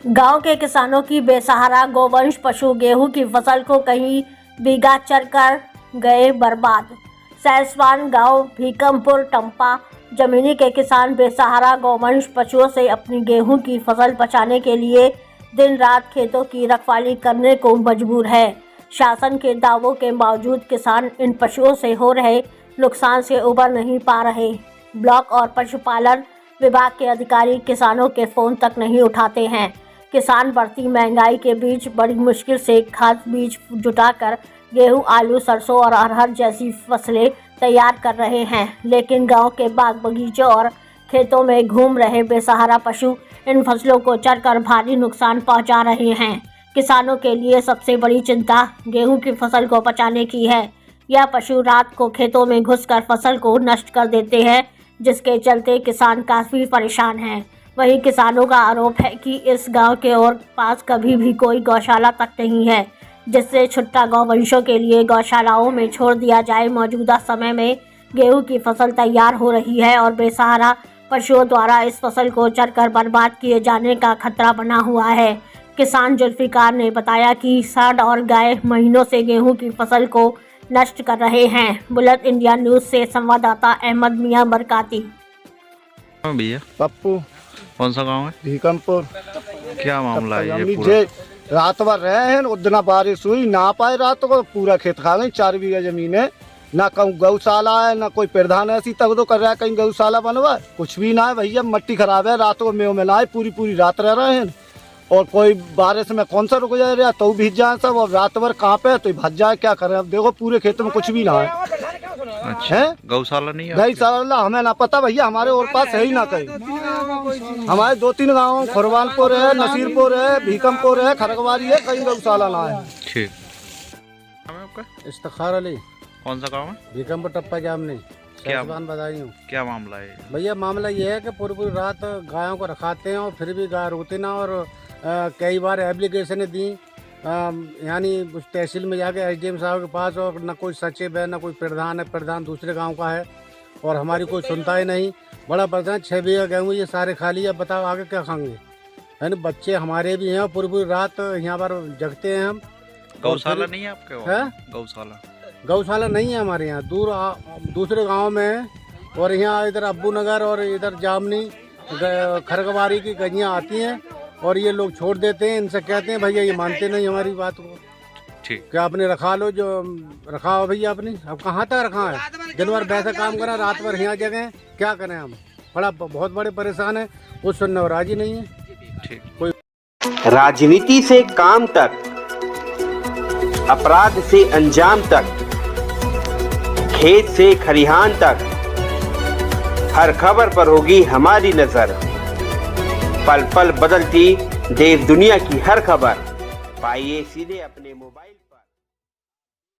गांव के किसानों की बेसहारा गोवंश पशु गेहूं की फसल को कहीं बीघा चर कर गए बर्बाद। सैसवान गांव भीकमपुर टंपा जमीनी के किसान बेसहारा गोवंश पशुओं से अपनी गेहूं की फसल बचाने के लिए दिन रात खेतों की रखवाली करने को मजबूर है। शासन के दावों के बावजूद किसान इन पशुओं से हो रहे नुकसान से उबर नहीं पा रहे। ब्लॉक और पशुपालन विभाग के अधिकारी किसानों के फोन तक नहीं उठाते हैं। किसान बढ़ती महंगाई के बीच बड़ी मुश्किल से खाद बीज जुटाकर गेहूं, आलू, सरसों और अरहर जैसी फसलें तैयार कर रहे हैं, लेकिन गांव के बाग बगीचों और खेतों में घूम रहे बेसहारा पशु इन फसलों को चरकर भारी नुकसान पहुंचा रहे हैं। किसानों के लिए सबसे बड़ी चिंता गेहूं की फसल को बचाने की है। यह पशु रात को खेतों में घुसकर फसल को नष्ट कर देते हैं, जिसके चलते किसान काफ़ी परेशान हैं। वहीं किसानों का आरोप है कि इस गांव के और पास कभी भी कोई गौशाला तक नहीं है, जिससे छुट्टा गौवंशों के लिए गौशालाओं में छोड़ दिया जाए। मौजूदा समय में गेहूं की फसल तैयार हो रही है और बेसहारा पशुओं द्वारा इस फसल को चरकर बर्बाद किए जाने का खतरा बना हुआ है। किसान जुल्फिकार ने बताया कि सांड और गाय महीनों से गेहूं की फसल को नष्ट कर रहे हैं। बुलेट इंडिया न्यूज़ से संवाददाता अहमद मियां बरकाती। भैया पप्पू, कौन सा गांव है? भीकमपुर। क्या मामला है ये पूरा? रात भर रहे हैं, उतना बारिश हुई ना पाए, रात को पूरा खेत खा गई। 4 बीघा जमीन है, ना कहूँ गौशाला है, ना कोई प्रधान ऐसी तक तो कर रहा है कहीं गौशाला बनवा, कुछ भी ना है भैया। मिट्टी खराब है, रात को में लाए पूरी रात रह रहे हैं, और कोई बारिश में कौन सा रुक जाए तो भीज जाए सब, और रात भर कहाँ पे तो भज जाए, क्या करें अब। देखो पूरे खेत में कुछ भी ना है। अच्छा, गौशाला नहीं है? गौशाला हमें ना पता भैया, हमारे और पास है ही ना कहीं। हमारे 2-3 गाँव खुरवानपुर है, नसीरपुर है, भीकमपुर है, खरगवारी है, कहीं गौशाला ना है। ठीक, आपका इफ्तिखार अली। कौन सा गाँव है? भीकमपुर टप्पा जामनी। क्या बधाई हूँ। क्या मामला है भैया? मामला ये है कि पूरी रात गायों को रखाते हैं और फिर भी गाय रोते ना, और कई बार एप्लीकेशन दी, यानी उस तहसील में जाके SDM साहब के पास, और ना कोई सचिव है, ना कोई प्रधान है, प्रधान दूसरे गांव का है, और हमारी कोई सुनता ही नहीं। बड़ा परेशान। 6 बीघा गेहूँ ये सारे खाली, अब बताओ आगे क्या खाएंगे। यानी बच्चे हमारे भी हैं, पूरी रात यहाँ पर जगते हैं हम। गौशाला नहीं है आपके वहाँ? गौशाला नहीं है हमारे यहाँ, दूसरे गांव में है, और यहाँ इधर अब्बू नगर और इधर जामनी खरगवारी की गैया आती हैं, और ये लोग छोड़ देते हैं। इनसे कहते हैं भैया, ये मानते नहीं हमारी बात को। ठीक, क्या आपने रखा लो, जो रखा हो भैया अपनी। अब कहाँ तक रखा है? दिन भर वैसा काम करा, रात भर यहाँ जगह, क्या करें हम। बहुत बड़े परेशान है, कुछ सुनने और राजी नहीं है। ठीक। कोई राजनीति से काम तक, अपराध से अंजाम तक, खेत से खरिहान तक, हर खबर पर होगी हमारी नजर। पल पल बदलती देश दुनिया की हर खबर पाइए सीधे अपने मोबाइल।